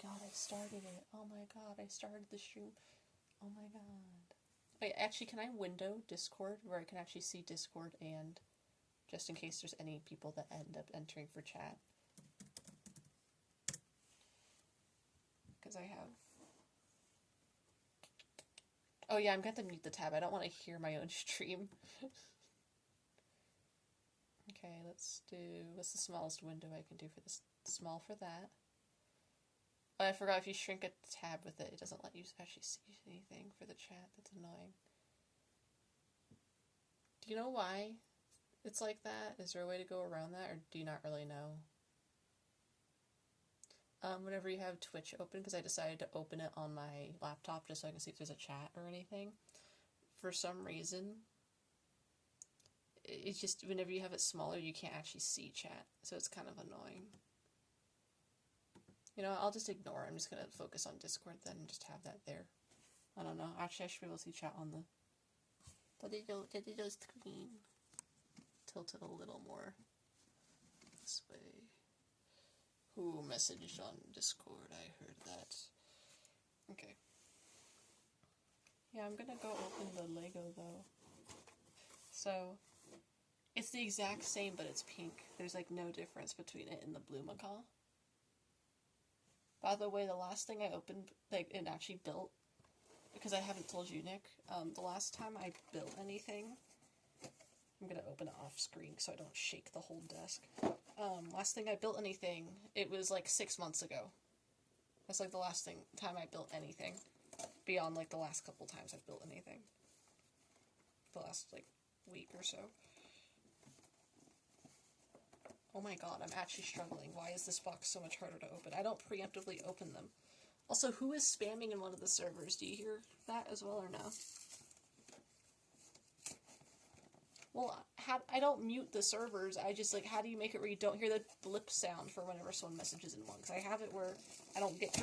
god, I started it. Oh my god, I started the stream. Oh my god. Wait, actually, can I window Discord where I can actually see Discord and just in case there's any people that end up entering for chat? Because I have... Oh yeah, I'm going to mute the tab. I don't want to hear my own stream. Okay, let's do... What's the smallest window I can do for this? Small for that. Oh, I forgot if you shrink a tab with it, it doesn't let you actually see anything for the chat. That's annoying. Do you know why it's like that? Is there a way to go around that, or do you not really know? Whenever you have Twitch open, because I decided to open it on my laptop just so I can see if there's a chat or anything. For some reason, it's just, whenever you have it smaller, you can't actually see chat. So it's kind of annoying. You know, I'll just ignore it. I'm just going to focus on Discord then and just have that there. I don't know. Actually, I should be able to see chat on the digital screen. Tilt it a little more this way. Who messaged on Discord? I heard that. Okay. Yeah, I'm gonna go open the Lego though. So, it's the exact same, but it's pink. There's like no difference between it and the blue Macaw. By the way, the last thing I opened, like, it actually built, because I haven't told you, Nick, the last time I built anything, I'm gonna open it off screen so I don't shake the whole desk. Last thing I built anything, it was like 6 months ago. That's like the last time I built anything. Beyond like the last couple times I've built anything. The last like week or so. Oh my god, I'm actually struggling. Why is this box so much harder to open? I don't preemptively open them. Also, who is spamming in one of the servers? Do you hear that as well or no? Well, I don't mute the servers, I just, like, how do you make it where you don't hear the blip sound for whenever someone messages in one? Because I have it where I don't get...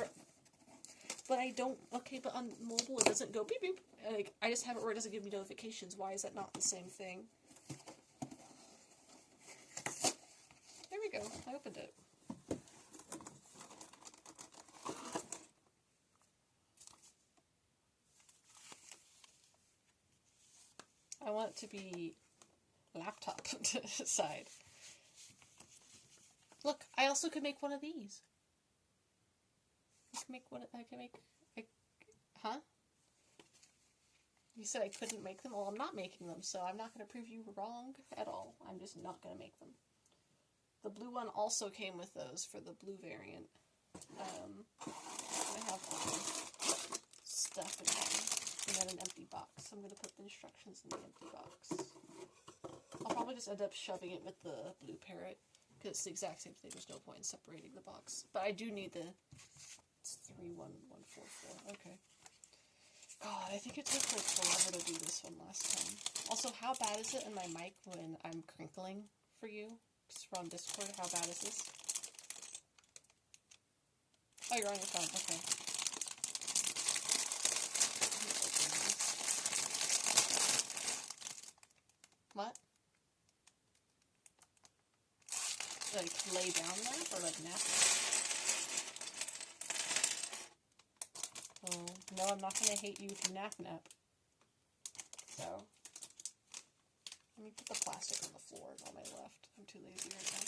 But I don't... Okay, but on mobile it doesn't go beep beep. Like, I just have it where it doesn't give me notifications. Why is that not the same thing? There we go. I opened it. I want it to be... laptop side. Look, I also could make one of these. I can make, huh? You said I couldn't make them? Well, I'm not making them, so I'm not going to prove you wrong at all. I'm just not going to make them. The blue one also came with those for the blue variant. I have all the stuff in here. And then an empty box. I'm going to put the instructions in the empty box. I'll probably just end up shoving it with the blue parrot, because it's the exact same thing. There's no point in separating the box. But I do need the... It's 31144. Okay. God, I think it took like forever to do this one last time. Also, how bad is it in my mic when I'm crinkling for you? Because we're on Discord. How bad is this? Oh, you're on your phone. Okay. What? Like, lay down nap or like nap? Oh, no, I'm not gonna hate you if you nap. So, let me put the plastic on the floor on my left. I'm too lazy right now.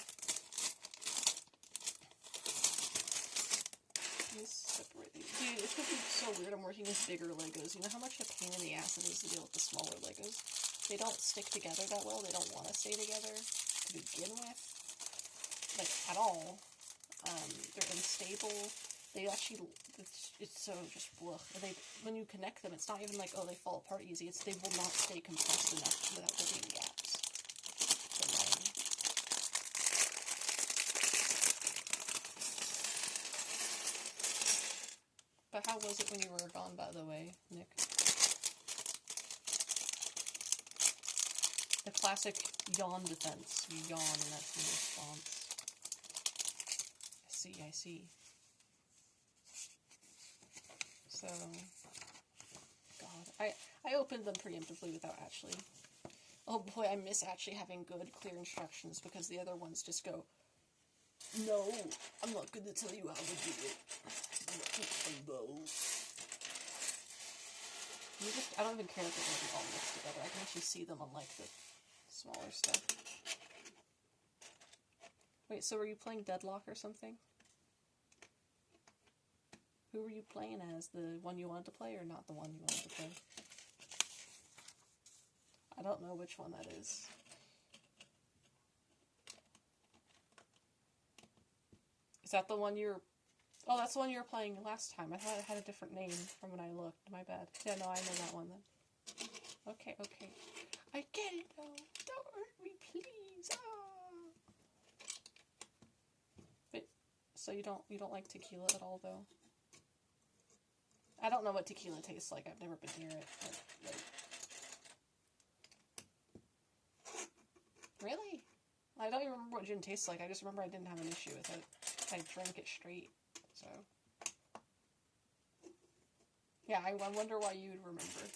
Let me separate these. Dude, it's gonna be so weird. I'm working with bigger Legos. You know how much a pain in the ass it is to deal with the smaller Legos? They don't stick together that well. They don't want to stay together to begin with. Like, at all. They're unstable. They actually, it's so just, ugh. When you connect them, it's not even like, oh, they fall apart easy. It's, they will not stay compressed enough without there being gaps. It's annoying. But how was it when you were gone, by the way, Nick? The classic yawn defense. You yawn and that's the response. I see. So, God, I opened them preemptively without actually. Oh boy, I miss actually having good, clear instructions because the other ones just go, no, I'm not going to tell you how to do it. I don't even care if they're going to be all mixed together. I can actually see them on, like, the smaller stuff. Wait, so were you playing Deadlock or something? Who were you playing as? The one you wanted to play or not the one you wanted to play? I don't know which one that is. Is that the one you were... Oh, that's the one you were playing last time. I thought it had a different name from when I looked. My bad. Yeah, no, I know that one then. Okay, okay. I get it now. Don't hurt me, please. Ah. But, so you don't like tequila at all, though? I don't know what tequila tastes like. I've never been near it. But, like... Really? I don't even remember what gin tastes like. I just remember I didn't have an issue with it. I drank it straight, so... Yeah, I wonder why you would remember.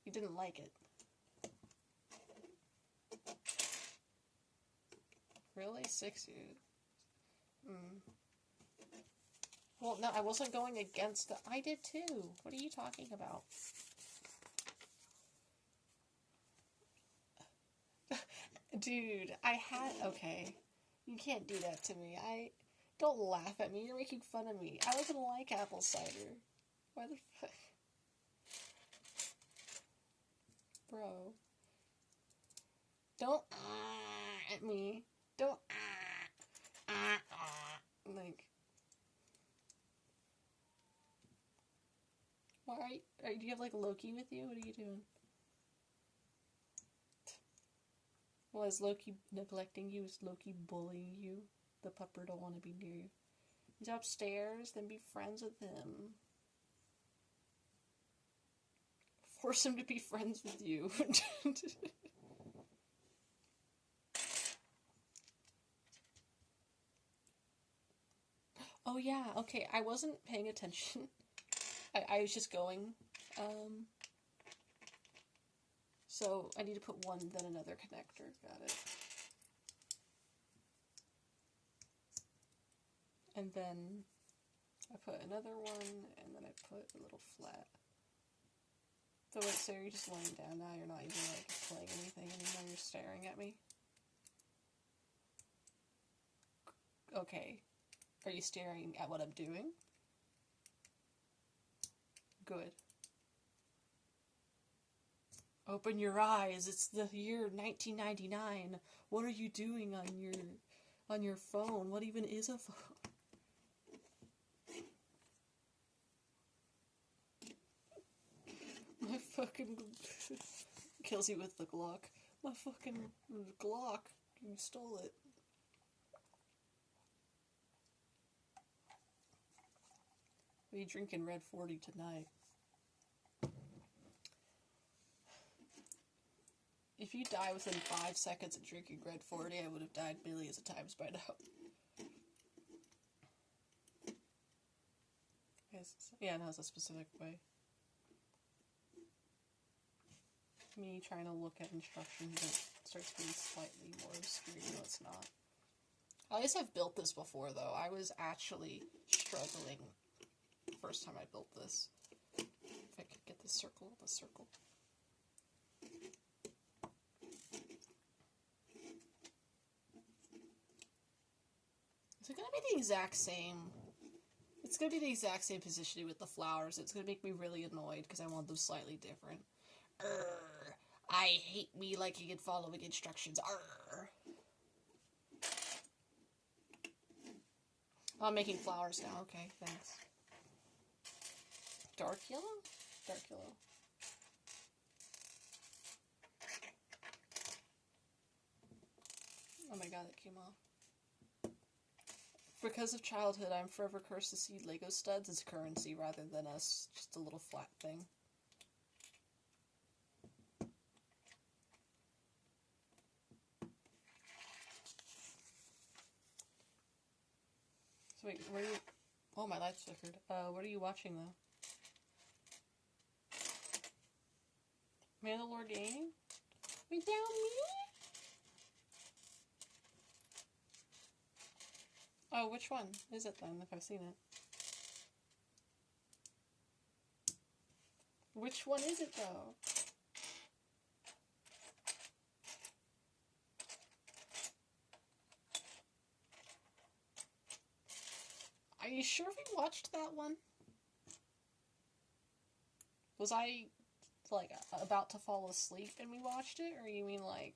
You didn't like it. Really? 6 years? Well, no, I wasn't going against the... I did too. What are you talking about? Dude, I had... Okay. You can't do that to me. Don't laugh at me. You're making fun of me. I don't even like apple cider. Why the fuck? Bro. Don't at me. Don't like... Why do you have like Loki with you? What are you doing? Well, is Loki neglecting you? Is Loki bullying you? The pupper don't want to be near you. He's upstairs, then be friends with him. Force him to be friends with you. Oh yeah, okay, I wasn't paying attention. I was just going. So I need to put one, then another connector. Got it. And then I put another one, and then I put a little flat. So wait, so you're just laying down now? You're not even like playing anything anymore? You're staring at me? Okay. Are you staring at what I'm doing? Good. Open your eyes. It's the year 1999. What are you doing on your phone? What even is a phone? My fucking... Kills you with the Glock. My fucking Glock. You stole it. What are you drinking Red 40 tonight? If you die within 5 seconds of drinking Red 40, I would have died millions of times by now. Yeah, no, it's a specific way. Me trying to look at instructions, it starts being slightly more obscure. No, it's not. At least I've built this before, though. I was actually struggling the first time I built this. If I could get the circle. Is it gonna be the exact same? It's gonna be the exact same positioning with the flowers. It's gonna make me really annoyed because I want them slightly different. I hate me liking and following instructions. I'm making flowers now. Okay, thanks. Dark yellow? Dark yellow. Oh my god, it came off. Because of childhood, I'm forever cursed to see Lego studs as currency rather than as just a little flat thing. So wait, where are you... Oh, my lights flickered. What are you watching, though? Mandalore Gaming? Without me? Oh, which one is it then, if I've seen it? Which one is it, though? Are you sure we watched that one? Was I, like, about to fall asleep and we watched it? Or you mean, like...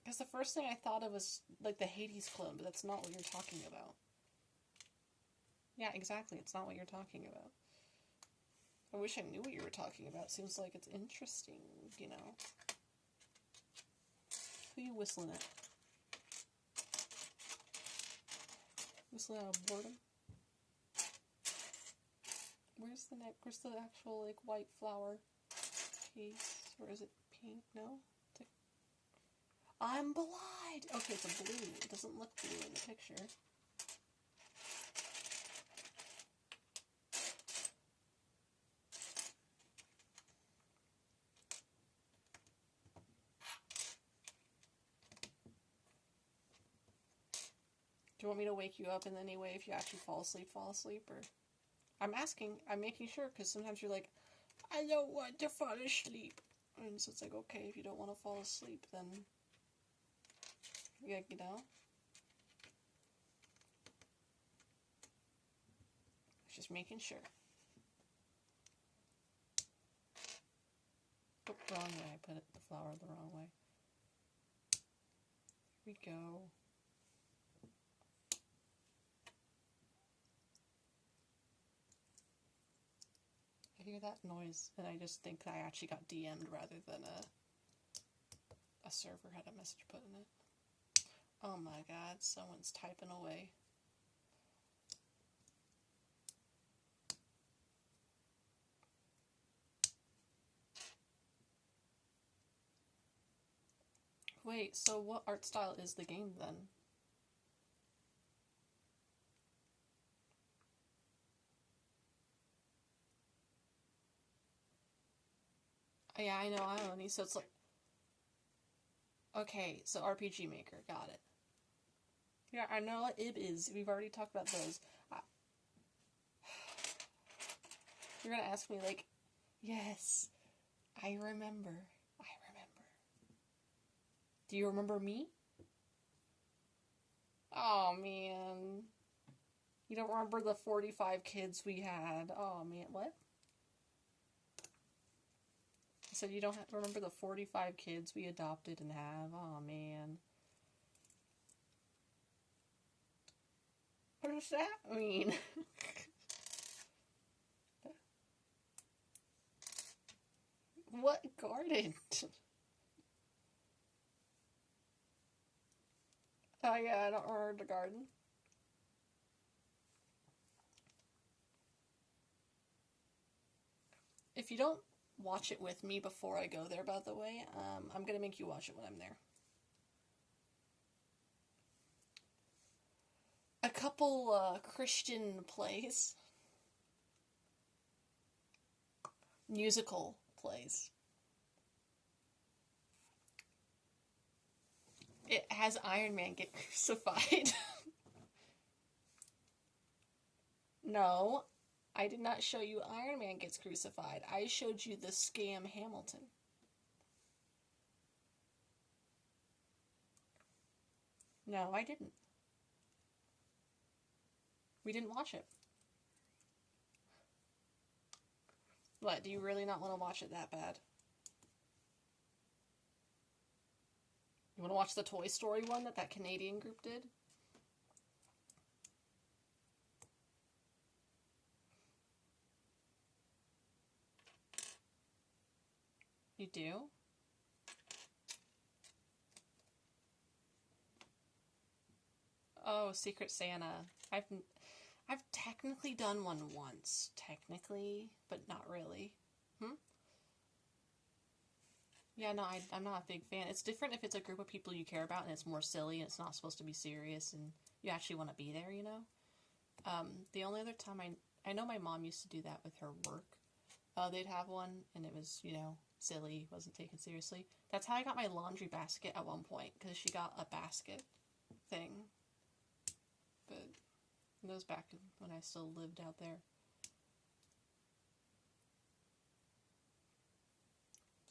Because the first thing I thought of was, like, the Hades clone, but that's not what you're talking about. Yeah, exactly. It's not what you're talking about. I wish I knew what you were talking about. Seems like it's interesting, you know. Who are you whistling at? Whistling out of boredom? Where's the neck? Where's the actual, like, white flower piece? Or is it pink? No? I'm blind! Okay, it's a blue. It doesn't look blue in the picture. Do you want me to wake you up in any way if you actually fall asleep, or... I'm asking, I'm making sure, because sometimes you're like, I don't want to fall asleep. And so it's like, okay, if you don't want to fall asleep, then... Yeah, you know? Just making sure. Oh, wrong way. I put the flower the wrong way. Here we go. I hear that noise, and I just think I actually got DM'd rather than a server had a message put in it. Oh my god, someone's typing away. Wait, so what art style is the game then? Yeah, I know, Ione, so it's like... Okay, so RPG Maker, got it. Yeah, I know what IB is. We've already talked about those. You're gonna ask me, like, yes, I remember. Do you remember me? Oh, man. You don't remember the 45 kids we had? Oh, man, what? I said you don't remember the 45 kids we adopted and have? Oh, man. What does that mean? What garden? Oh yeah, I don't remember the garden. If you don't watch it with me before I go there, by the way, I'm gonna make you watch it when I'm there. A couple Christian plays. Musical plays. It has Iron Man get crucified. No, I did not show you Iron Man gets crucified. I showed you the scam Hamilton. No, I didn't. We didn't watch it. What, do you really not want to watch it that bad? You want to watch the Toy Story one that Canadian group did? You do? Oh, Secret Santa. I've technically done one once. Technically, but not really. Yeah, no, I'm not a big fan. It's different if it's a group of people you care about and it's more silly and it's not supposed to be serious and you actually want to be there, you know? The only other time I know my mom used to do that with her work. They'd have one and it was, you know, silly, wasn't taken seriously. That's how I got my laundry basket at one point, because she got a basket thing. But that was back when I still lived out there.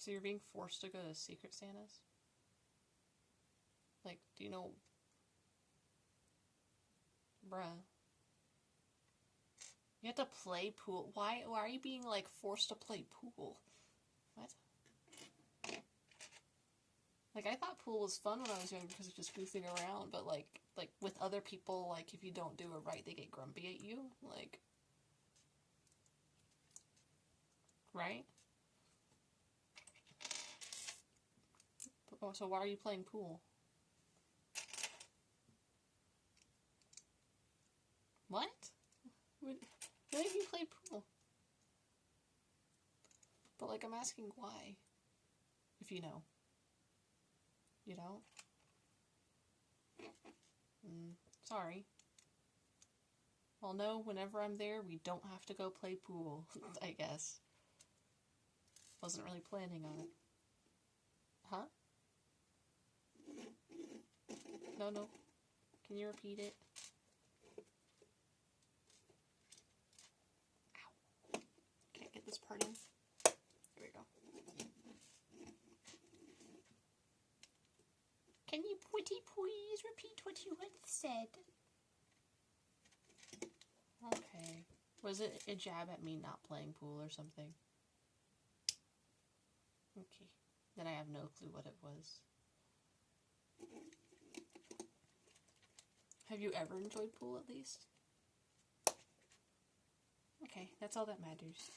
So you're being forced to go to Secret Santas? Like, do you know... Bruh. You have to play pool. Why are you being, like, forced to play pool? What? Like, I thought pool was fun when I was younger because it's just goofing around, but, like, with other people, like, if you don't do it right, they get grumpy at you. Like... Right? Oh, so why are you playing pool? What? When have you played pool? But, like, I'm asking why. If you know. You don't? Sorry. Well, no, whenever I'm there, we don't have to go play pool, I guess. Wasn't really planning on it. Huh? No. Can you repeat it? Ow. Can't get this part in. There we go. Can you please repeat what you had said? Okay. Was it a jab at me not playing pool or something? Okay. Then I have no clue what it was. Have you ever enjoyed pool at least? Okay, that's all that matters.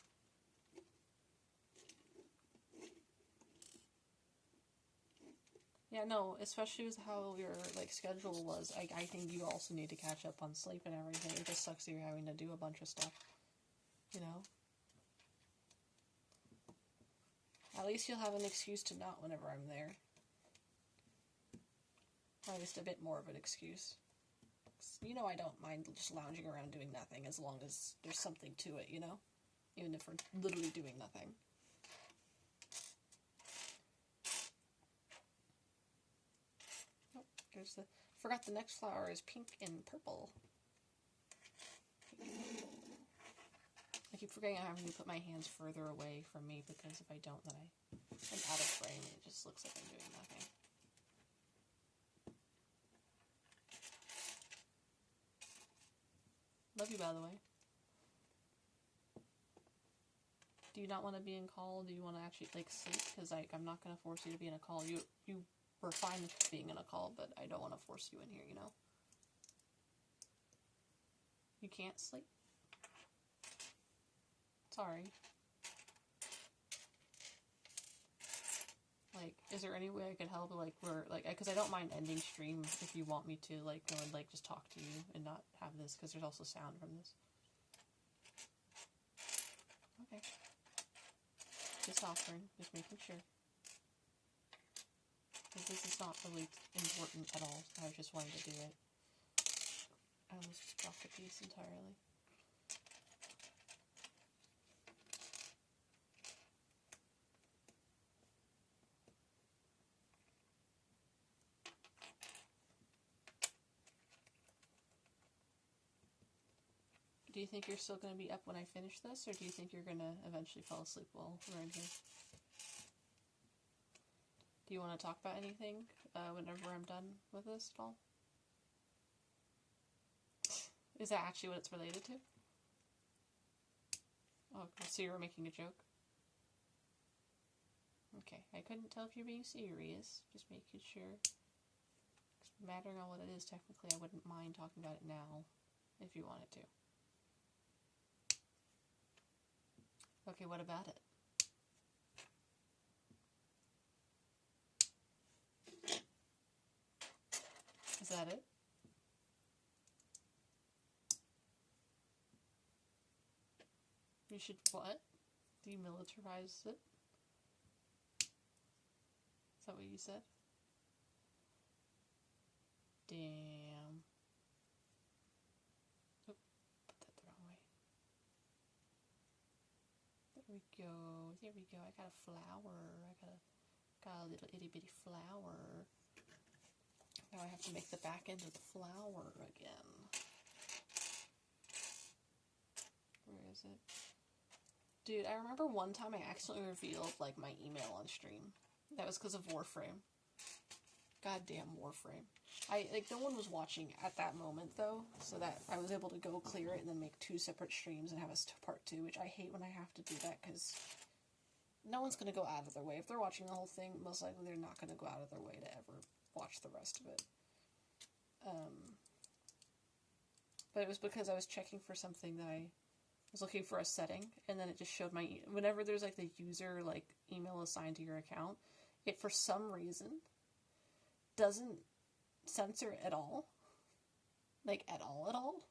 Yeah, no, especially with how your, like, schedule was, I think you also need to catch up on sleep and everything. It just sucks that you're having to do a bunch of stuff, you know? At least you'll have an excuse to not whenever I'm there. Or at least a bit more of an excuse. You know I don't mind just lounging around doing nothing as long as there's something to it, you know? Even if we're literally doing nothing. There's the... Forgot the next flower is pink and purple. I keep forgetting I'm having to put my hands further away from me because if I don't, then I'm out of frame and it just looks like I'm doing nothing. Love you, by the way. Do you not want to be in call? Do you want to actually, like, sleep? Because, like, I'm not going to force you to be in a call. You were fine with being in a call, but I don't want to force you in here, you know? You can't sleep? Sorry. Like, is there any way I could help, like, where, like, because I don't mind ending stream if you want me to, like, go and, like, just talk to you and not have this, because there's also sound from this. Okay. Just offering, just making sure. Because this is not really important at all, I just wanted to do it. I almost just dropped a piece entirely. Do you think you're still going to be up when I finish this, or do you think you're going to eventually fall asleep while we're in here? Do you want to talk about anything whenever I'm done with this at all? Is that actually what it's related to? Oh, so you were making a joke? Okay, I couldn't tell if you're being serious, just making sure. Mattering on what it is, technically I wouldn't mind talking about it now, if you wanted to. Okay, what about it? Is that it? You should what? Demilitarize it? Is that what you said? Damn. Oh, put that the wrong way. There we go. There we go. I got a flower. Got a little itty bitty flower. Now I have to make the back end of the flower again. Where is it? Dude, I remember one time I accidentally revealed, like, my email on stream. That was because of Warframe. Goddamn Warframe. No one was watching at that moment, though, so that I was able to go clear it and then make 2 separate streams and have a part 2, which I hate when I have to do that, because no one's going to go out of their way. If they're watching the whole thing, most likely they're not going to go out of their way to ever watch the rest of it. But it was because I was checking for something that I was looking for a setting, and then it just showed my... Whenever there's, like, the user, like, email assigned to your account, it, for some reason, doesn't censor it at all. Like, at all.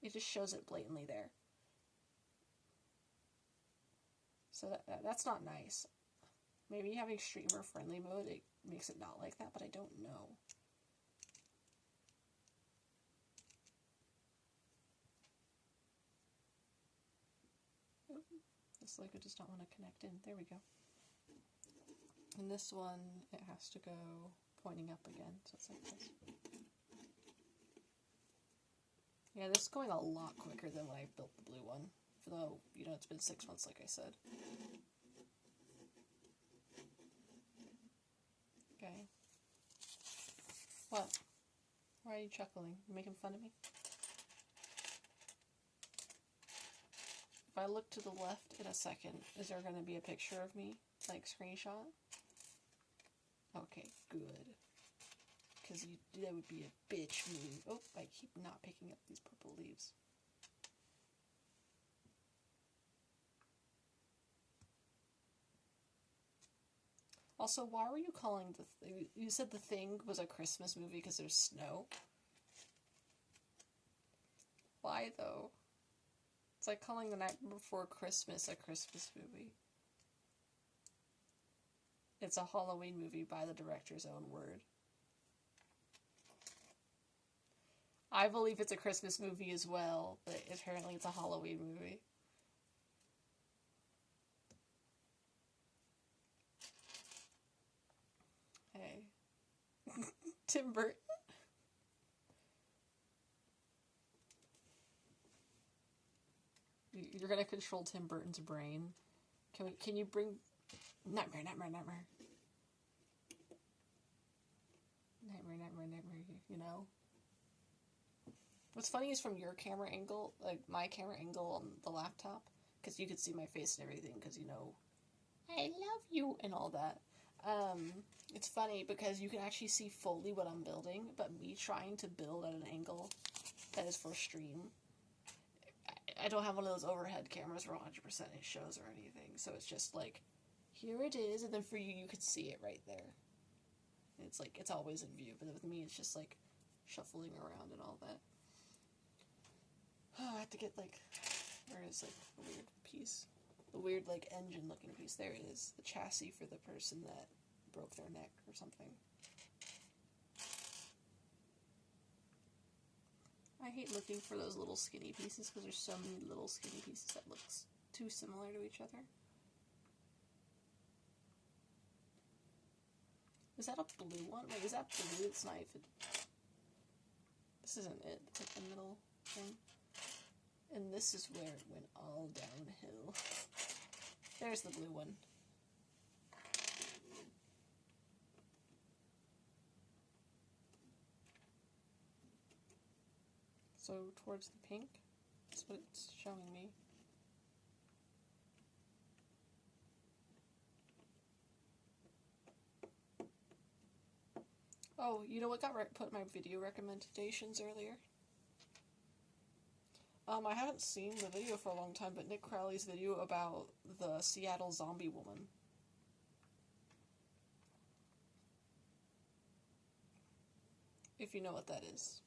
It just shows it blatantly there. So that's not nice. Maybe having streamer friendly mode, it makes it not like that, but I don't know. This Lego does not want to connect in. There we go. And this one, it has to go pointing up again, so it's like this. Yeah, this is going a lot quicker than when I built the blue one. Even though, you know, it's been 6 months, like I said. Okay. What? Why are you chuckling? You making fun of me? If I look to the left in a second, is there going to be a picture of me? Like, screenshot? Okay, good. Because that would be a bitch move. Oh, I keep not picking up these purple leaves. Also, why were you calling you said The Thing was a Christmas movie because there's snow? Why, though? It's like calling The Night Before Christmas a Christmas movie. It's a Halloween movie by the director's own word. I believe it's a Christmas movie as well, but apparently it's a Halloween movie. Hey. Tim Burton? You're gonna control Tim Burton's brain. Can you bring... Nightmare, you know? What's funny is from your camera angle, like my camera angle on the laptop, because you could see my face and everything, because, you know, I love you and all that. It's funny because you can actually see fully what I'm building, but me trying to build at an angle that is for stream, I don't have one of those overhead cameras where 100% it shows or anything, so it's just like, here it is, and then for you, you could see it right there. It's like, it's always in view, but with me, it's just like shuffling around and all that. Oh, I have to get, like, where is, like, the weird piece? The weird, like, engine-looking piece. There it is. The chassis for the person that broke their neck or something. I hate looking for those little skinny pieces because there's so many little skinny pieces that look too similar to each other. Is that a blue one? Wait, is that blue? It's not even... This isn't it. It's like the middle thing. And this is where it went all downhill. There's the blue one. So towards the pink, that's what it's showing me. Oh, you know what got put in my video recommendations earlier? I haven't seen the video for a long time, but Nick Crowley's video about the Seattle zombie woman. If you know what that is.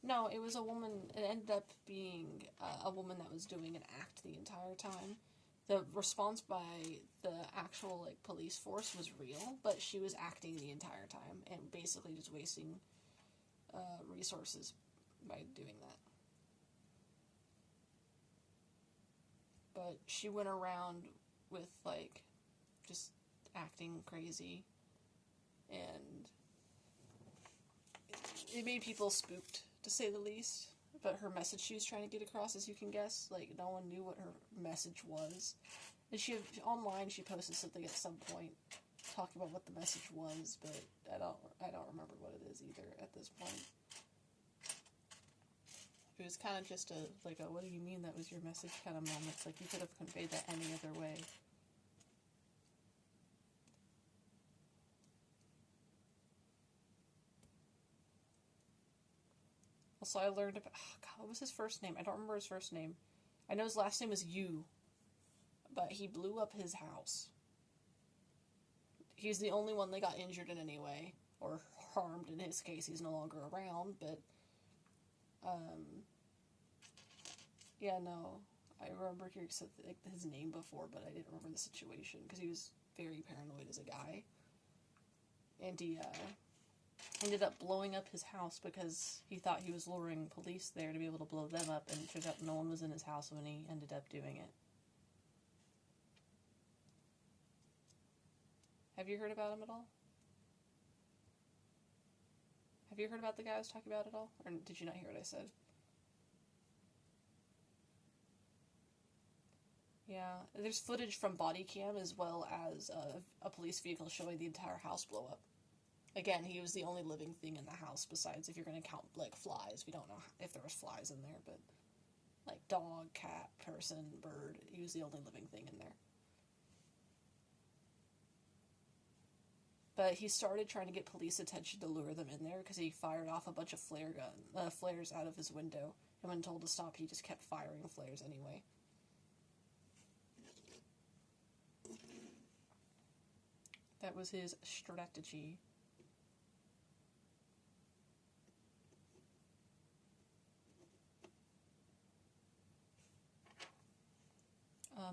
No, it was a woman, it ended up being a woman that was doing an act the entire time. The response by the actual, like, police force was real, but she was acting the entire time and basically just wasting resources by doing that. But she went around with, like, just acting crazy, and it made people spooked, to say the least. but her message she was trying to get across, as you can guess, like, no one knew what her message was. And online, she posted something at some point talking about what the message was, but I don't remember what it is either at this point. It was kind of just a what do you mean that was your message kind of moment. It's like you could have conveyed that any other way. Also, I learned about, God, what was his first name? I don't remember his first name. I know his last name was Yu, but he blew up his house. He's the only one that got injured in any way, or harmed in his case. He's no longer around, but, yeah, no, I remember hearing his name before, but I didn't remember the situation, because he was very paranoid as a guy. And he, ended up blowing up his house because he thought he was luring police there to be able to blow them up, and it turns out no one was in his house when he ended up doing it. Have you heard about him at all? Have you heard about the guy I was talking about at all? Or did you not hear what I said? Yeah, there's footage from body cam as well as a police vehicle showing the entire house blow up. Again, he was the only living thing in the house, besides if you're going to count, like, flies. We don't know if there was flies in there, but, like, dog, cat, person, bird, he was the only living thing in there. But he started trying to get police attention to lure them in there, because he fired off a bunch of flares out of his window, and when told to stop, he just kept firing flares anyway. That was his strategy.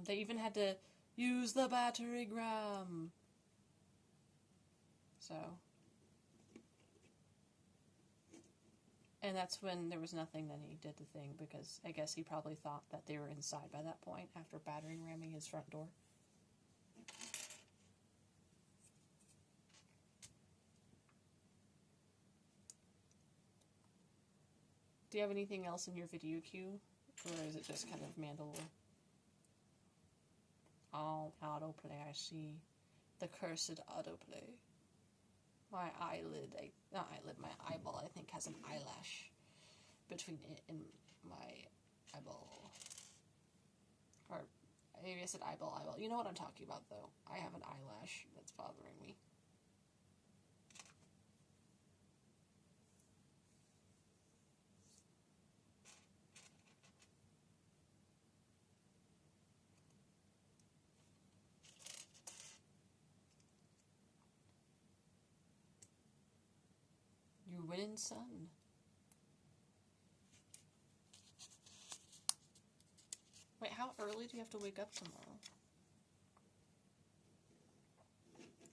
They even had to use the battery gram. So. And that's when there was nothing, then he did the thing, because I guess he probably thought that they were inside by that point after battering ramming his front door. Do you have anything else in your video queue? Or is it just kind of Mandalore? Oh, autoplay, I see. The cursed autoplay. My eyelid, not eyelid, my eyeball, I think, has an eyelash between it and my eyeball. Or, maybe I said eyeball. You know what I'm talking about, though. I have an eyelash that's bothering me. You're winning, son. Wait, how early do you have to wake up tomorrow?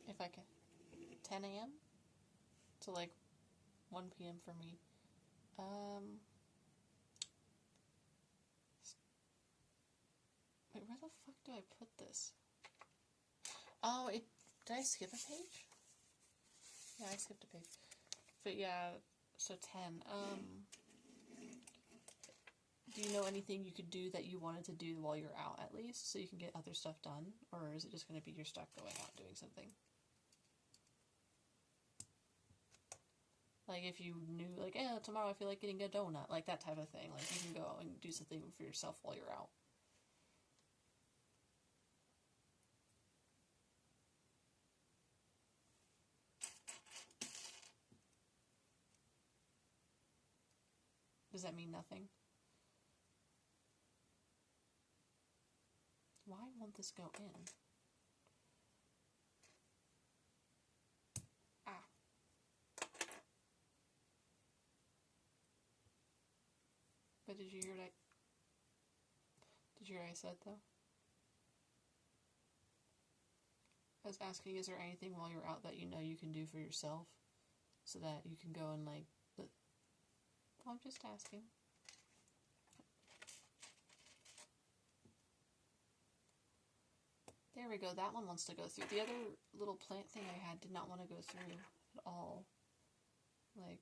If I can. 10 a.m.? So, like, 1 p.m. for me. Wait, where the fuck do I put this? Oh, did I skip a page? Yeah, I skipped a page. But yeah, so 10. Do you know anything you could do that you wanted to do while you're out, at least, so you can get other stuff done? Or is it just going to be you're stuck going out doing something? Like, if you knew, like, tomorrow I feel like getting a donut, like that type of thing. Like, you can go and do something for yourself while you're out. Does that mean nothing? Why won't this go in? Ah. But did you hear what I said, though? I was asking, is there anything while you're out that you know you can do for yourself? So that you can go and, like, I'm just asking. There we go, that one wants to go through. The other little plant thing I had did not want to go through at all. Like,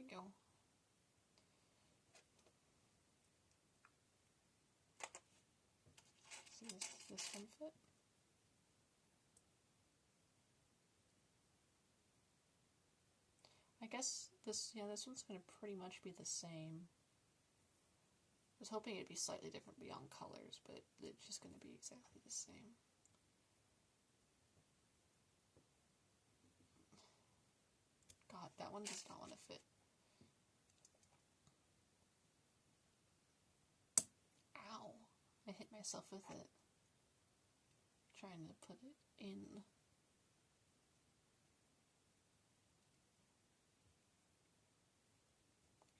we go. See, this one fit? I guess this one's going to pretty much be the same. I was hoping it'd be slightly different beyond colors, but it's just going to be exactly the same. God, that one does not want to fit. Ow! I hit myself with it. Trying to put it in.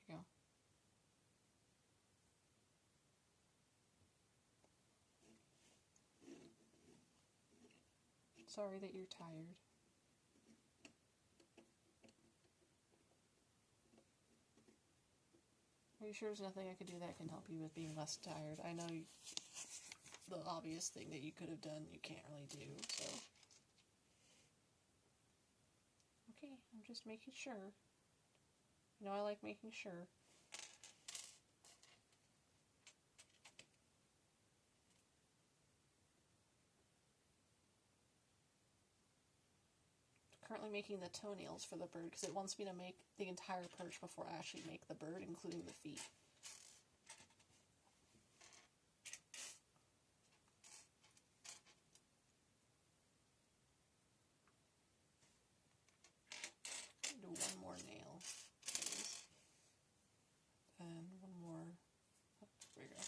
There you go. Sorry that you're tired. Are you sure there's nothing I could do that can help you with being less tired? I know the obvious thing that you could have done, you can't really do, so. Okay, I'm just making sure. You know I like making sure. Currently making the toenails for the bird because it wants me to make the entire perch before I actually make the bird, including the feet. Do one more nail, please. And one more. Oh, there we go.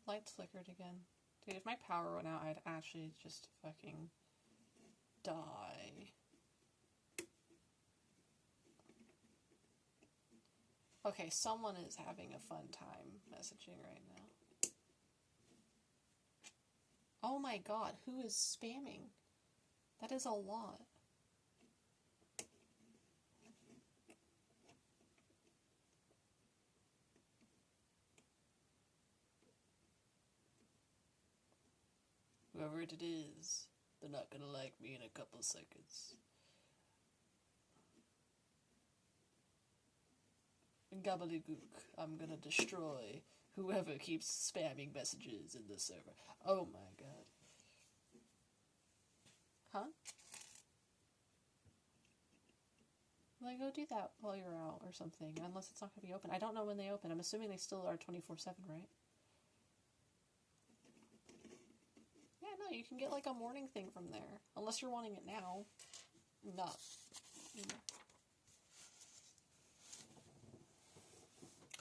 Lights flickered again. Dude, if my power went out, I'd actually just fucking die. Okay, someone is having a fun time messaging right now. Oh my god, who is spamming? That is a lot. Whoever it is, they're not gonna like me in a couple seconds. Gobbledygook, I'm gonna destroy whoever keeps spamming messages in the server. Oh my god. Huh? Well, go do that while you're out or something, unless it's not gonna be open. I don't know when they open. I'm assuming they still are 24/7, right? Yeah, no, you can get like a morning thing from there. Unless you're wanting it now. Not.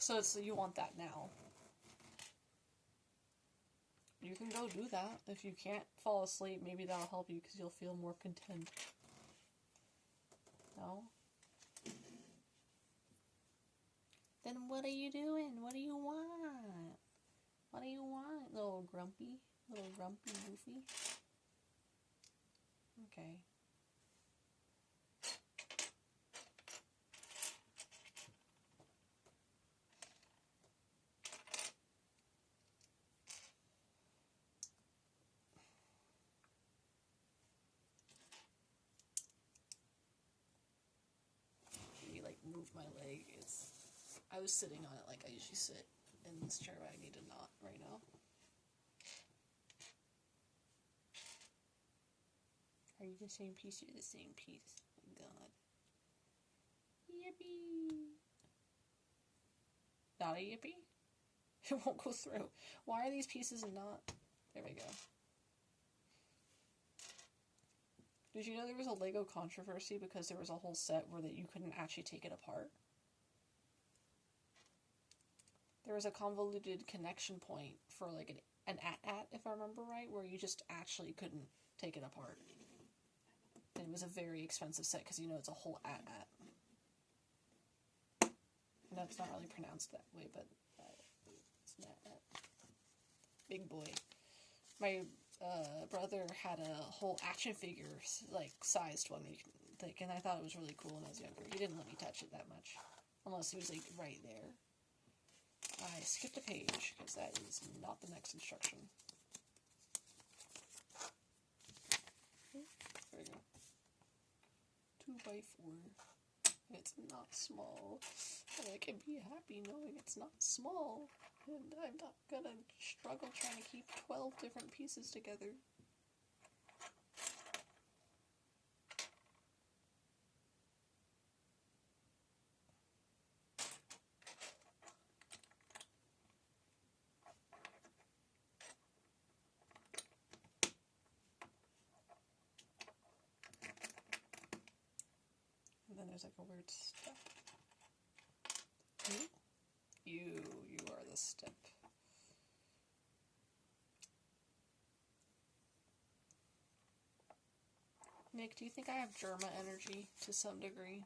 So you want that now. You can go do that. If you can't fall asleep, maybe that'll help you because you'll feel more content. No? Then what are you doing? What do you want? What do you want, little grumpy? Little grumpy goofy? Okay. Maybe like move my leg. I was sitting on it like I usually sit in this chair, but I need to not right now. Are you the same piece? You're the same piece. Oh god. Yippee! Not a yippee? It won't go through. Why are these pieces not... There we go. Did you know there was a Lego controversy because there was a whole set where that you couldn't actually take it apart? There was a convoluted connection point for like an AT-AT, if I remember right, where you just actually couldn't take it apart. And it was a very expensive set because, you know, it's a whole AT-AT. No, it's not really pronounced that way, but it's an AT-AT. Big boy. My brother had a whole action figure, like, sized one, and I thought it was really cool when I was younger. He didn't let me touch it that much, unless he was, like, right there. I skipped a page because that is not the next instruction. There we go. 2x4. It's not small. And I can be happy knowing it's not small. And I'm not gonna struggle trying to keep 12 different pieces together. And then there's like a weird step. You are the step. Nick, do you think I have Germa energy to some degree?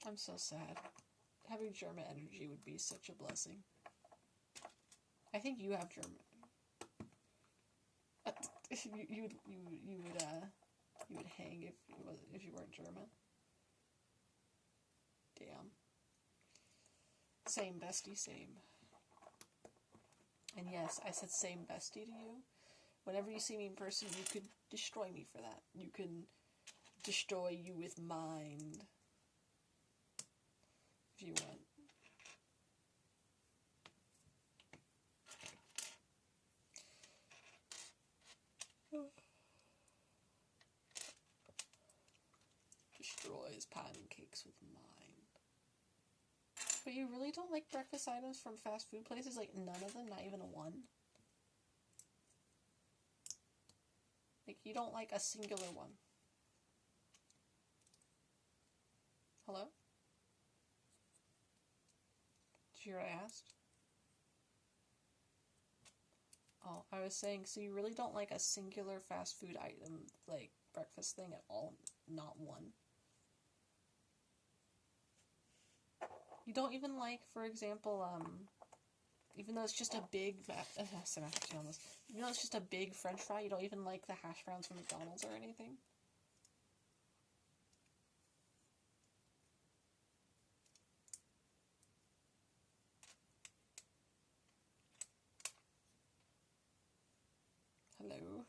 I'm so sad. Having Germa energy would be such a blessing. I think you have Germa. You would hang if you weren't Germa. Damn. Same bestie, same. And yes, I said same bestie to you. Whenever you see me in person, you could destroy me for that. You can destroy you with mind. If you want. Destroys pancakes with mind. But you really don't like breakfast items from fast food places? Like, none of them? Not even a one? Like, you don't like a singular one? Hello? Did you hear what I asked? Oh, I was saying, so you really don't like a singular fast food item, like, breakfast thing at all? Not one? You don't even like, for example, even though it's just a big, even though it's just a big French fry, you don't even like the hash browns from McDonald's or anything? Hello?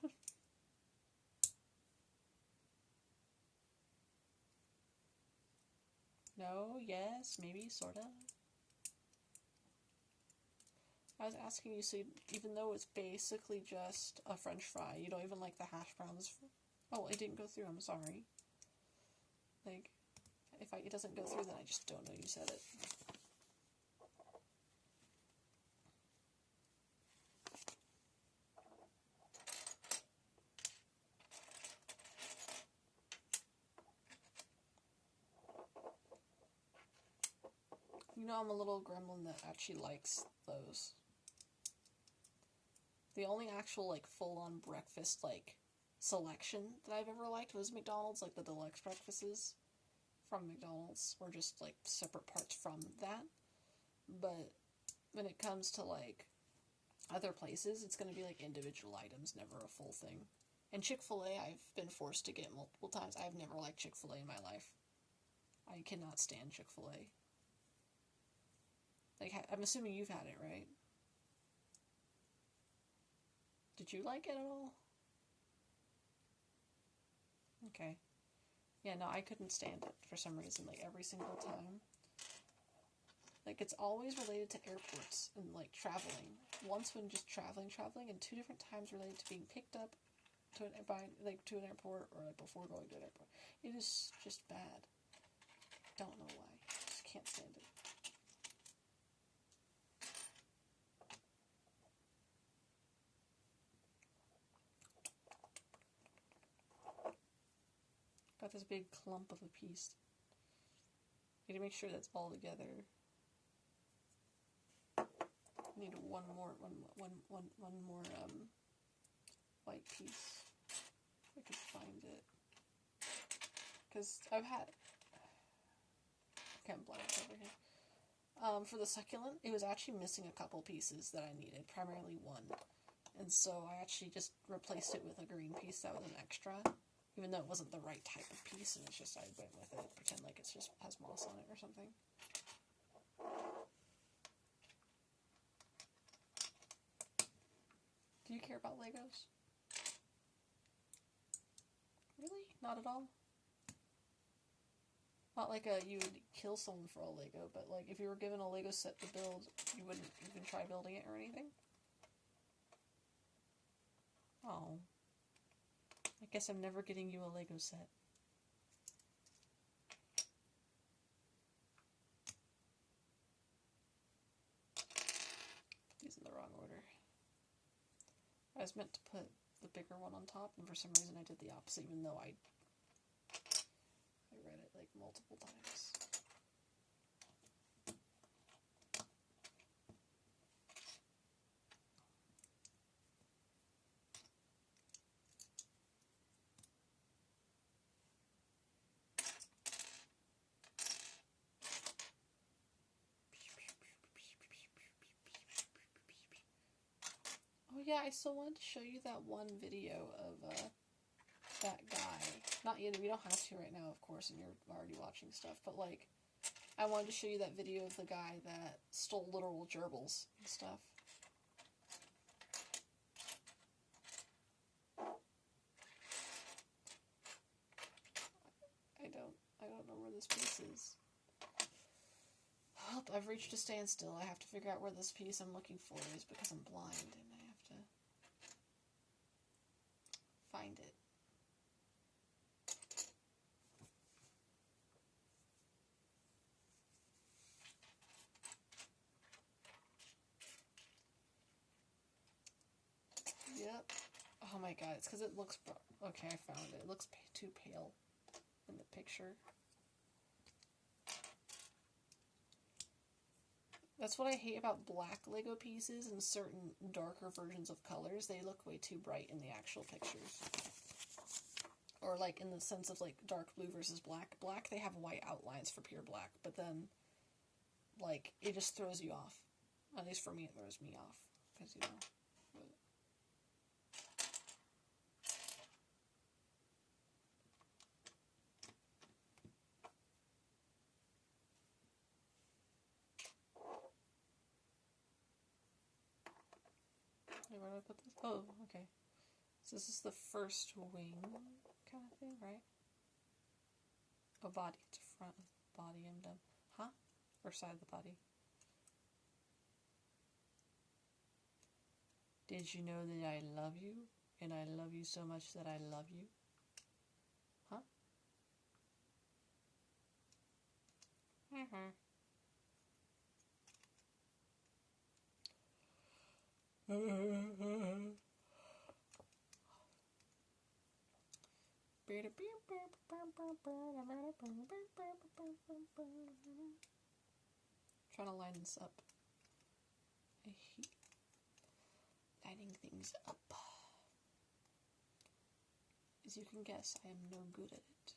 No, yes, maybe, sorta. I was asking you, so even though it's basically just a French fry, you don't even like the hash browns? Oh, it didn't go through, I'm sorry. Like, if it doesn't go through, then I just don't know you said it. You know I'm a little gremlin that actually likes those. The only actual, like, full-on breakfast, like, selection that I've ever liked was McDonald's, like, the deluxe breakfasts from McDonald's were just, like, separate parts from that. But when it comes to, like, other places, it's gonna be, like, individual items, never a full thing. And Chick-fil-A, I've been forced to get multiple times. I've never liked Chick-fil-A in my life. I cannot stand Chick-fil-A. Like, I'm assuming you've had it, right? Did you like it at all? Okay. Yeah, no, I couldn't stand it for some reason, like, every single time. Like, it's always related to airports and, like, traveling. Once when just traveling, and 2 different times related to being picked up to an airport, or, like, before going to an airport. It is just bad. Don't know why. Just can't stand it. Got this big clump of a piece. Need to make sure that's all together. Need one more white piece. If I could find it. Because I've had... Okay, I'm blank over here. For the succulent, it was actually missing a couple pieces that I needed. Primarily one. And so I actually just replaced it with a green piece that was an extra. Even though it wasn't the right type of piece, and it's just I went with it. Pretend like it's just has moss on it or something. Do you care about Legos? Really? Not at all? Not like you would kill someone for a Lego, but like if you were given a Lego set to build, you wouldn't even try building it or anything? Oh. I guess I'm never getting you a Lego set. These in the wrong order. I was meant to put the bigger one on top, and for some reason I did the opposite, even though I read it like multiple times. Oh yeah, I still wanted to show you that one video of that guy. Not yet, we don't have to right now, of course, and you're already watching stuff, but like, I wanted to show you that video of the guy that stole literal gerbils and stuff. I don't know where this piece is. Help, I've reached a standstill. I have to figure out where this piece I'm looking for is because I'm blind and I have to find it. Yep. Oh my god, it's because it looks... Okay, I found it. It looks too pale in the picture. That's what I hate about black Lego pieces and certain darker versions of colors. They look way too bright in the actual pictures. Or like in the sense of like dark blue versus black. Black, they have white outlines for pure black, but then like it just throws you off. At least for me, it throws me off. Because, you know... Where do I put this? Oh, okay. So this is the first wing kind of thing, right? Oh, body. It's front of the body, huh? Or side of the body. Did you know that I love you? And I love you so much that I love you? Huh? Trying to line this up. I hate lining things up. As you can guess, I am no good at it.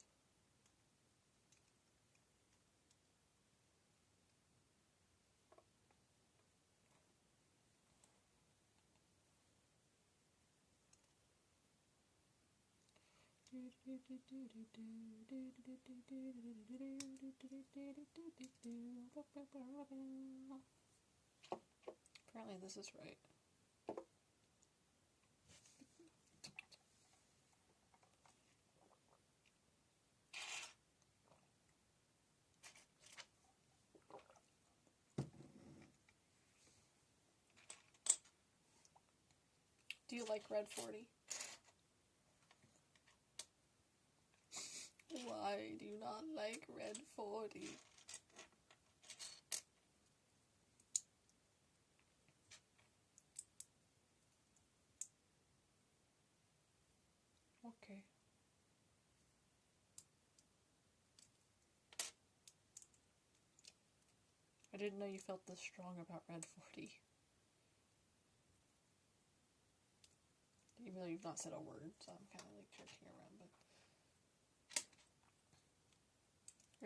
Apparently this is right. Do you like Red 40? Why do you not like Red 40? Okay. I didn't know you felt this strong about Red 40. Even though you've not said a word, so I'm kind of like joking around, but...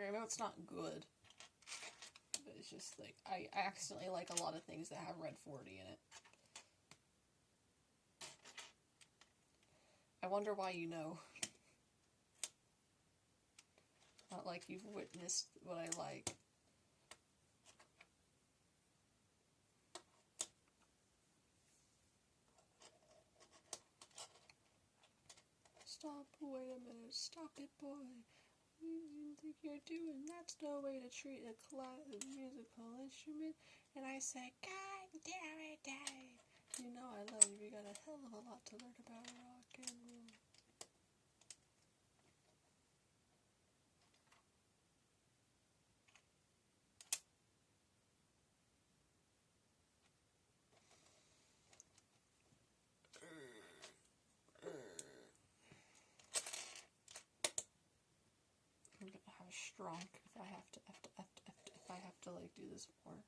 I know it's not good, but it's just like, I accidentally like a lot of things that have Red 40 in it. I wonder why you know. Not like you've witnessed what I like. Stop, wait a minute, stop it, boy. You think you're doing? That's no way to treat a musical instrument. And I say, God damn it, Daddy. You know I love you. We got a hell of a lot to learn about rock and roll. I'm gonna have a strong if I have to like do this more.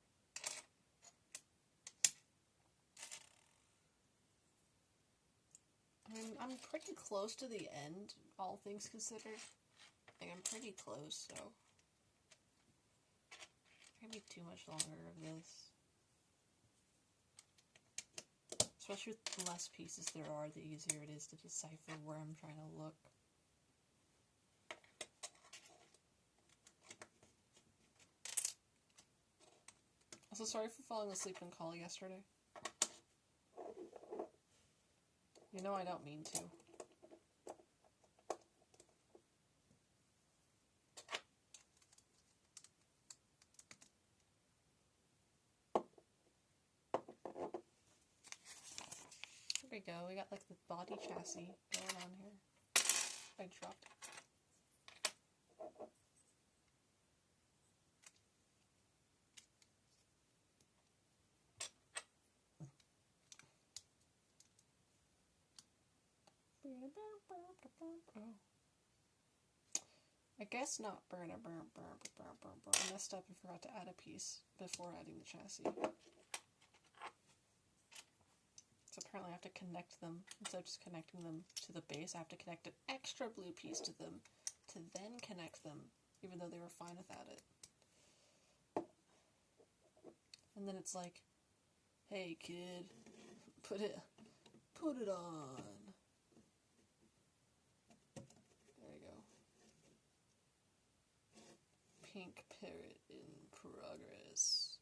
I mean, I'm pretty close to the end, all things considered. Like, I'm pretty close, so it's gonna be too much longer of this. Especially with the less pieces there are, the easier it is to decipher where I'm trying to look. Also, sorry for falling asleep in call yesterday. You know I don't mean to. There we go. We got like the body chassis going on here. I dropped it. Oh. I guess not. I messed up and forgot to add a piece before adding the chassis. So apparently I have to connect them. Instead of just connecting them to the base, I have to connect an extra blue piece to them to then connect them, even though they were fine without it. And then it's like, hey kid, put it on. There you go. Pink parrot in progress.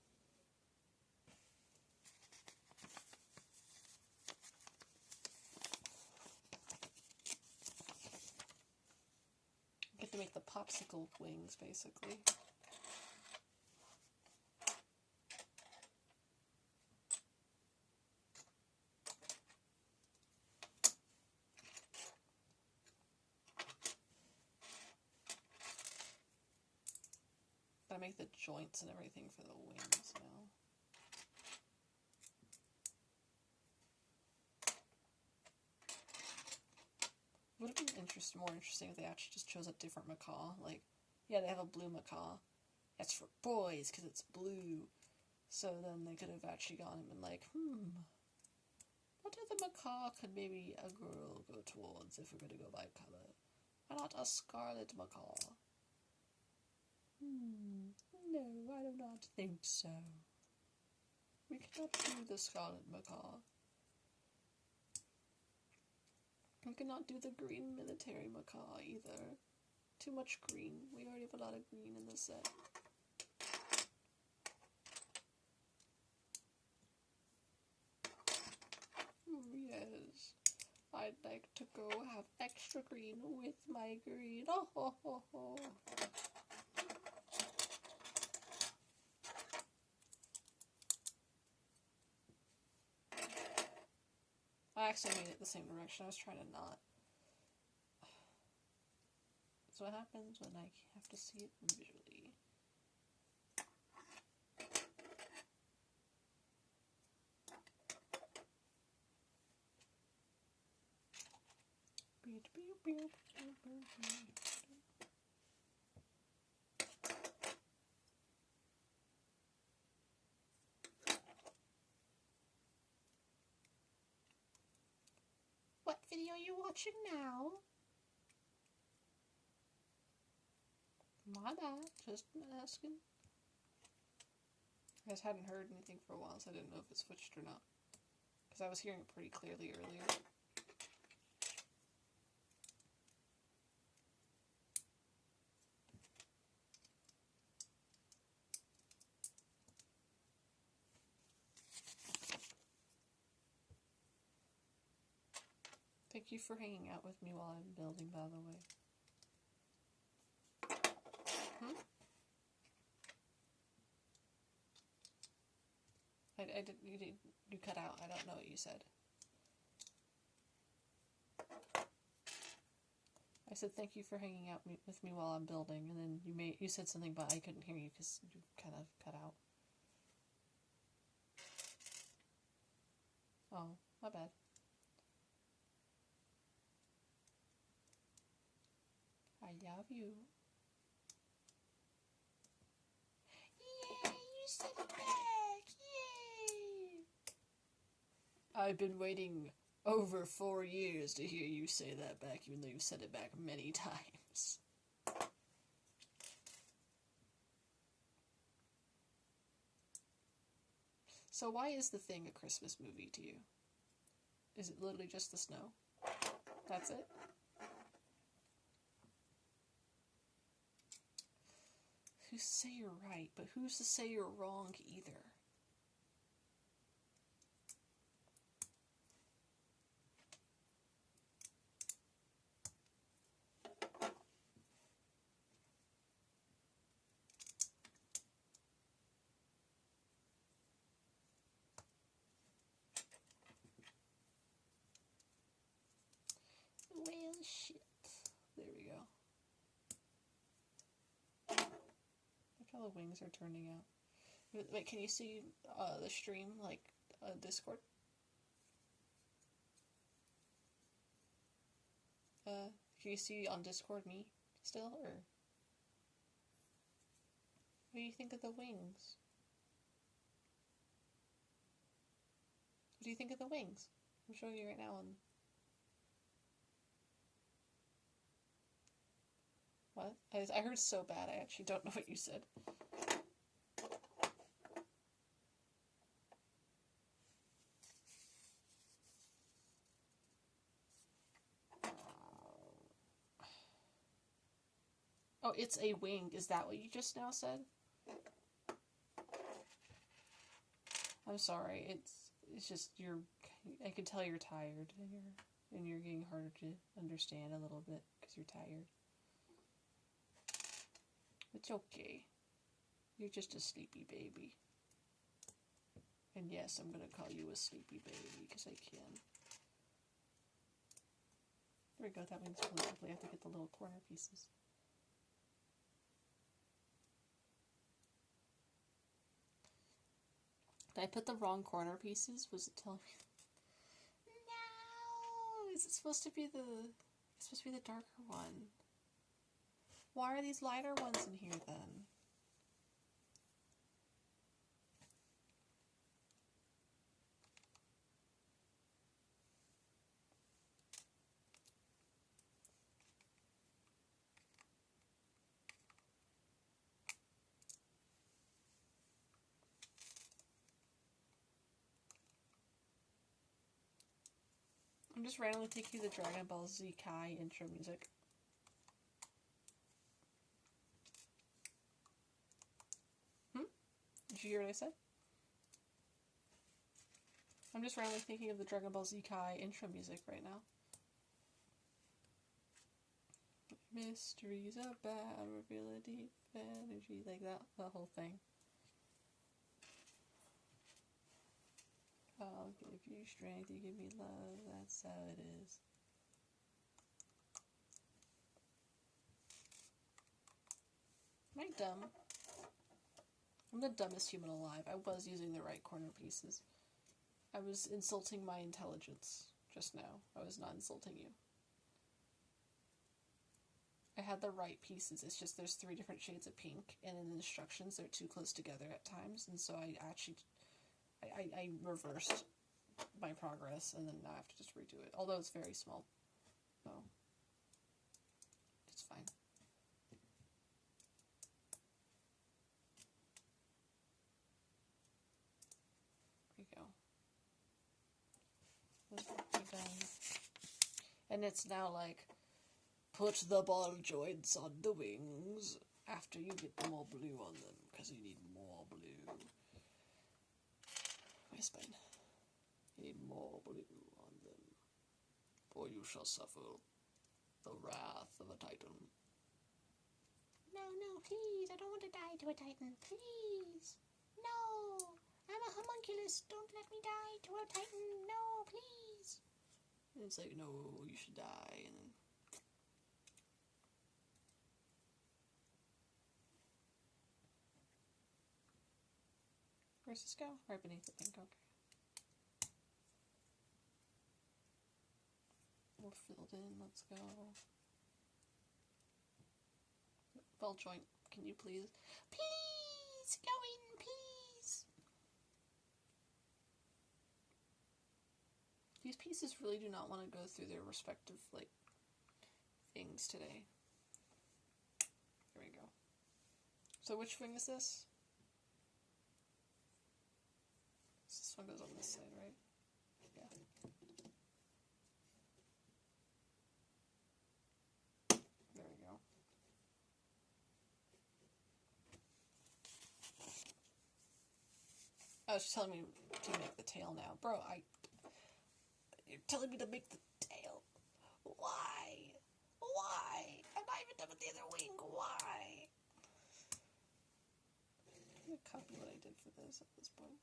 Get to make the popsicle wings, basically. Gotta make the joints and everything for the wings now. Would have been more interesting if they actually just chose a different macaw. Like, yeah, they have a blue macaw. That's for boys because it's blue. So then they could have actually gone and been like, what other macaw could maybe a girl go towards if we're going to go by color? Why not a scarlet macaw? No, I do not think so. We cannot do the scarlet macaw. We cannot do the green military macaw either. Too much green. We already have a lot of green in the set. Yes. I'd like to go have extra green with my green. Oh, ho, ho, ho. I actually made it the same direction. I was trying to not. That's what happens when I have to see it visually. What video are you watching now? My bad, just asking. I just hadn't heard anything for a while, so I didn't know if it switched or not. Because I was hearing it pretty clearly earlier. Thank you for hanging out with me while I'm building, by the way. You cut out. I don't know what you said. I said thank you for hanging out with me while I'm building, and then you said something, but I couldn't hear you because you kind of cut out. Oh, my bad. I love you. Yay! You said it back! Yay! I've been waiting over 4 years to hear you say that back, even though you've said it back many times. So why is The Thing a Christmas movie to you? Is it literally just the snow? That's it? Who's to say you're right, but who's to say you're wrong either? Well, shit. There we go. Look how the wings are turning out. Wait, can you see the stream, like, Discord? Can you see on Discord me still, or? What do you think of the wings? What do you think of the wings? I'm showing you right now on... What? I heard so bad, I actually don't know what you said. Oh, it's a wing. Is that what you just now said? I'm sorry. It's just I can tell you're tired and you're getting harder to understand a little bit because you're tired. It's okay. You're just a sleepy baby. And yes, I'm gonna call you a sleepy baby because I can. There we go. That wing's really lovely. I have to get the little corner pieces. Did I put the wrong corner pieces? Was it telling me? No! Is it supposed to be it's supposed to be the darker one? Why are these lighter ones in here then? I'm just randomly taking the Dragon Ball Z Kai intro music. Did you hear what I said? I'm just randomly thinking of the Dragon Ball Z Kai intro music right now. Mysteries about reveal a deep energy, like that, the whole thing. I'll give you strength, you give me love, that's how it is. Am I dumb? I'm the dumbest human alive. I was using the right corner pieces. I was insulting my intelligence just now. I was not insulting you. I had the right pieces. It's just there's 3 different shades of pink, and in the instructions they're too close together at times, and so I actually... I reversed my progress, and then now I have to just redo it. Although it's very small. So, it's fine. There you go. This will be done. And it's now like, put the ball joints on the wings after you get them all blue on them, because you need more blue. My spine. You need more blue on them. Or you you shall suffer the wrath of a Titan. No, please, I don't want to die to a Titan, please. No, I'm a homunculus, don't let me die to a Titan, no, please. And it's like, no, you should die, and then... Where's this go? Right beneath the pink, okay. We're filled in, let's go. Ball joint, can you please? Please, go in, please! These pieces really do not want to go through their respective, like, things today. There we go. So which wing is this? This one goes on this side, right? Yeah. There we go. Oh, she's telling me to make the tail now. Bro, you're telling me to make the tail? Why? Why? I'm not even done with the other wing. Why? I'm gonna copy what I did for this at this point.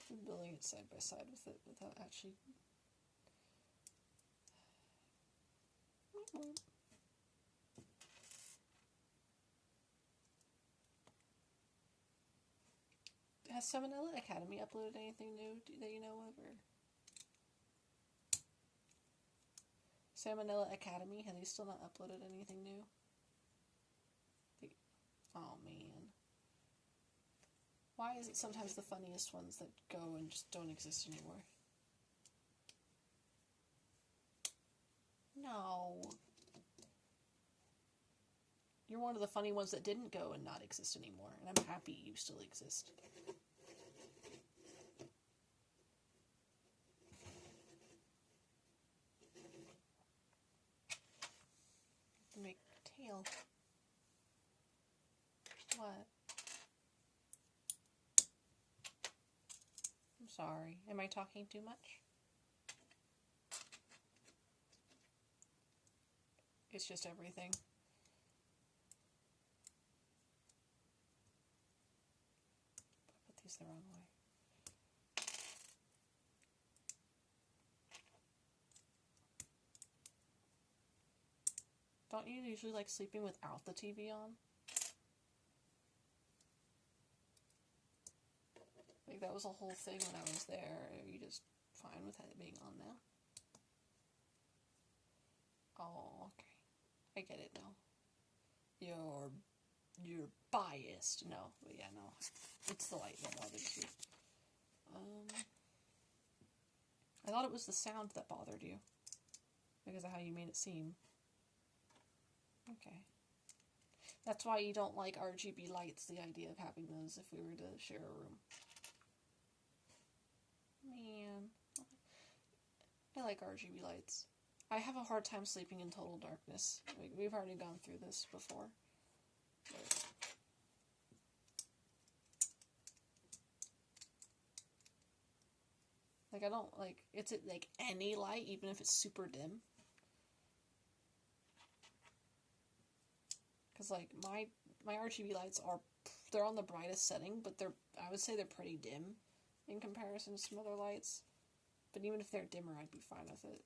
I'm building it side by side with it without actually... Has Salmonella Academy uploaded anything new that you know of, or? Salmonella Academy, have they still not uploaded anything new? Oh man. Why is it sometimes the funniest ones that go and just don't exist anymore? No. You're one of the funny ones that didn't go and not exist anymore, and I'm happy you still exist. Make tail. What? I'm sorry. Am I talking too much? It's just everything. I put these the wrong way. Don't you usually like sleeping without the TV on? Like, that was a whole thing when I was there. Are you just fine with it being on now? Oh, okay. I get it now. You're biased. No, but yeah, no. It's the light that bothers you. I thought it was the sound that bothered you. Because of how you made it seem. Okay. That's why you don't like RGB lights, the idea of having those if we were to share a room. Man. I like RGB lights. I have a hard time sleeping in total darkness. We've already gone through this before. But like, I don't like, it's like any light, even if it's super dim. Because like my RGB lights they're on the brightest setting, but I would say they're pretty dim in comparison to some other lights. But even if they're dimmer, I'd be fine with it.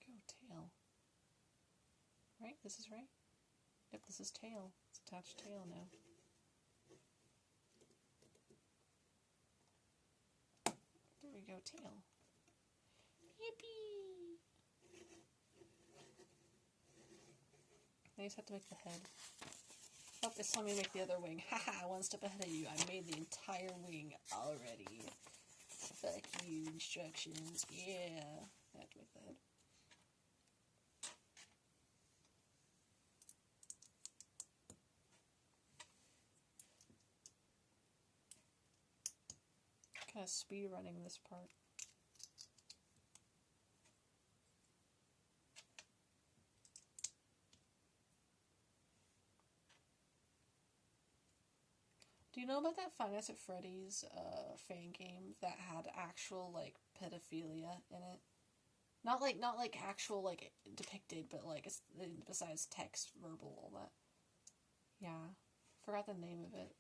Go tail. Right? This is right? Yep, this is tail. It's attached tail now. There we go, tail. Yippee! I just have to make the head. Oh, it's telling me to make the other wing. Haha, one step ahead of you. I made the entire wing already. Fuck you, instructions. Yeah. I have to make the head. Kind of speed running this part. Do you know about that Five Nights at Freddy's fan game that had actual like pedophilia in it? Not like actual like depicted, but like it's besides text, verbal, all that. Yeah, forgot the name of it.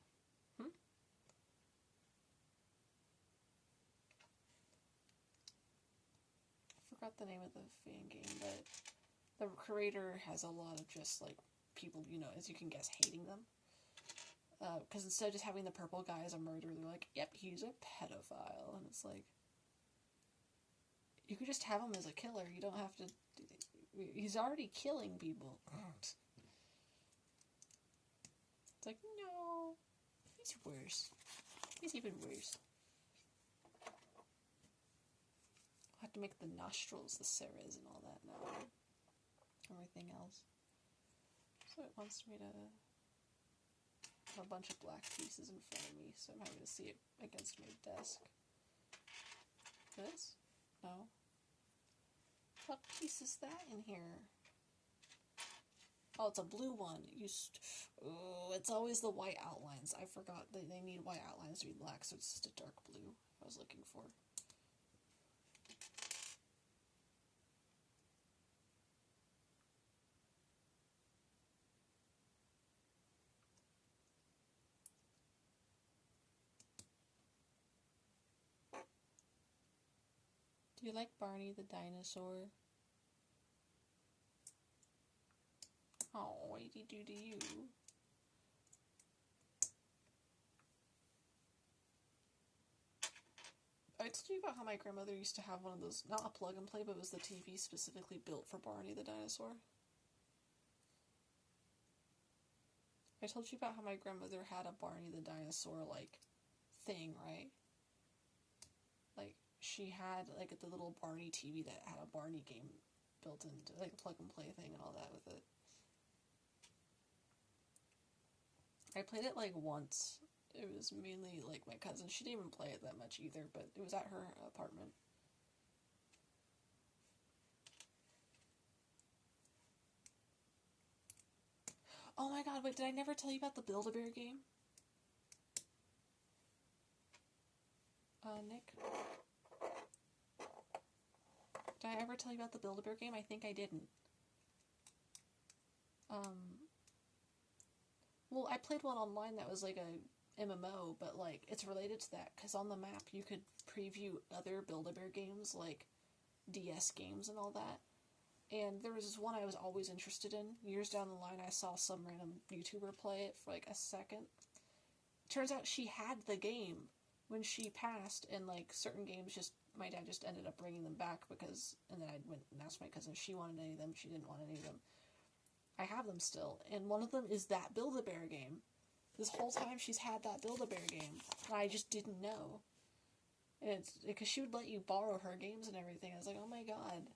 Forgot the name of the fan game, but the creator has a lot of just like people, you know, as you can guess, hating them. Because instead of just having the purple guy as a murderer, they're like, yep, he's a pedophile. And it's like, you could just have him as a killer. You don't have to... He's already killing people. It's like, no. He's worse. He's even worse. I'll have to make the nostrils, the Sarahs, and all that now. Everything else. So it wants me to... a bunch of black pieces in front of me, so I'm having to see it against my desk. This? No. What piece is that in here? Oh, it's a blue one. Oh, it's always the white outlines. I forgot that they need white outlines to be black, so it's just a dark blue I was looking for. Do you like Barney the dinosaur? Oh, what did he do to you? I told you about how my grandmother used to have one of those, not a plug and play, but it was the TV specifically built for Barney the dinosaur. I told you about how my grandmother had a Barney the dinosaur, like, thing, right? Like, she had, like, the little Barney TV that had a Barney game built into, like, a plug and play thing and all that with it. I played it, like, once. It was mainly, like, my cousin. She didn't even play it that much either, but it was at her apartment. Oh my god, wait, did I never tell you about the Build-A-Bear game? Nick? Did I ever tell you about the Build-A-Bear game? I think I didn't. Well, I played one online that was like a MMO, but like, it's related to that, because on the map you could preview other Build-A-Bear games, like DS games and all that. And there was this one I was always interested in. Years down the line, I saw some random YouTuber play it for like a second. Turns out she had the game when she passed, and like certain games just, my dad just ended up bringing them back because, and then I went and asked my cousin if she wanted any of them. She didn't want any of them. I have them still, and one of them is that Build-A-Bear game. This whole time she's had that Build-A-Bear game, and I just didn't know. And it's because she would let you borrow her games and everything. I was like, oh my god.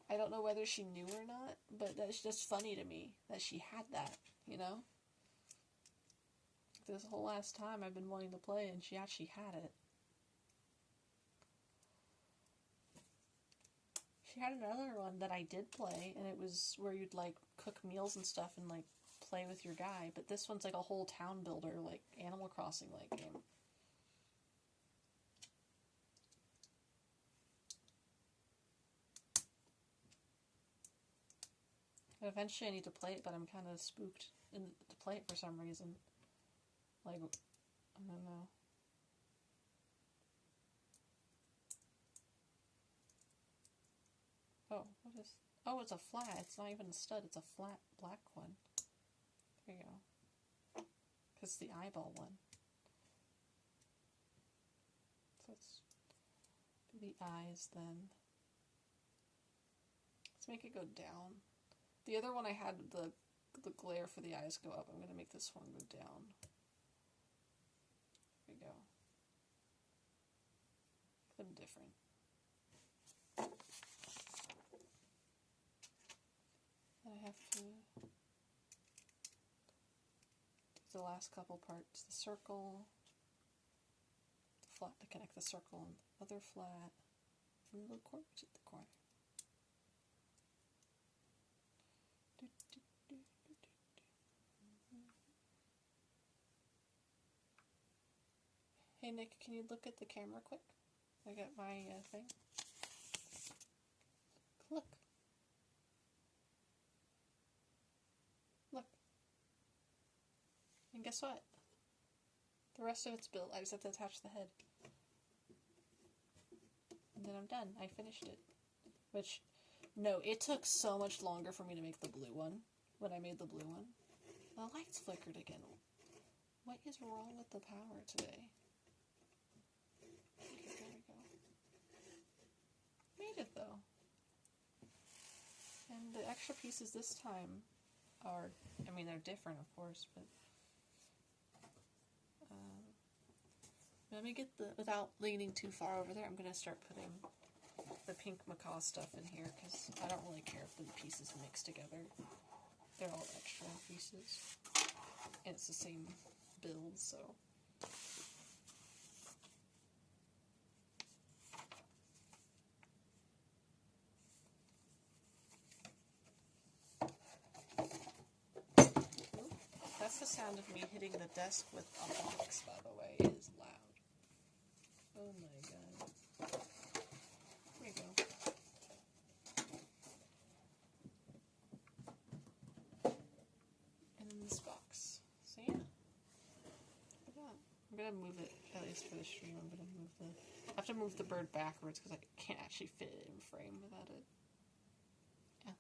I don't know whether she knew or not, but that's just funny to me that she had that, you know? This whole last time I've been wanting to play, and she actually had it. She had another one that I did play, and it was where you'd, like, cook meals and stuff and, like, play with your guy. But this one's, like, a whole town builder, like, Animal Crossing-like game. And eventually I need to play it, but I'm kind of spooked to play it for some reason. Like, I don't know. Oh, what is... Oh, it's a flat. It's not even a stud. It's a flat black one. There you go. Because it's the eyeball one. So let's do the eyes then. Let's make it go down. The other one I had the glare for the eyes go up. I'm going to make this one go down. There we go. Them different. I have to do the last couple parts. The circle, the flat to connect the circle and the other flat, and the corpse at the corner. Hey Nick, can you look at the camera quick? I got my thing. Look. Look. And guess what? The rest of it's built. I just have to attach the head. And then I'm done. I finished it. Which, no, it took so much longer for me to make the blue one. When I made the blue one. The lights flickered again. What is wrong with the power today? Okay, there we go. Made it though. And the extra pieces this time are, I mean, they're different, of course, but let me get the, without leaning too far over there, I'm going to start putting the pink macaw stuff in here, because I don't really care if the pieces mix together. They're all extra pieces, and it's the same build, so. That's the sound of me hitting the desk with a box, by the way. It is loud. Oh my god. Here you go. And then this box. So yeah. I'm gonna move it, at least for the stream. I'm gonna move the... I have to move the bird backwards because I can't actually fit it in frame without it. Yeah.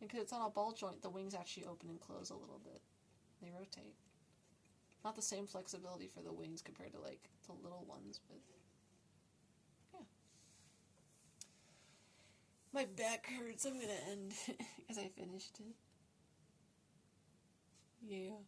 Because it's on a ball joint, the wings actually open and close a little bit. They rotate. Not the same flexibility for the wings compared to, like, the little ones, but... yeah. My back hurts. I'm gonna end as I finished it. Yeah.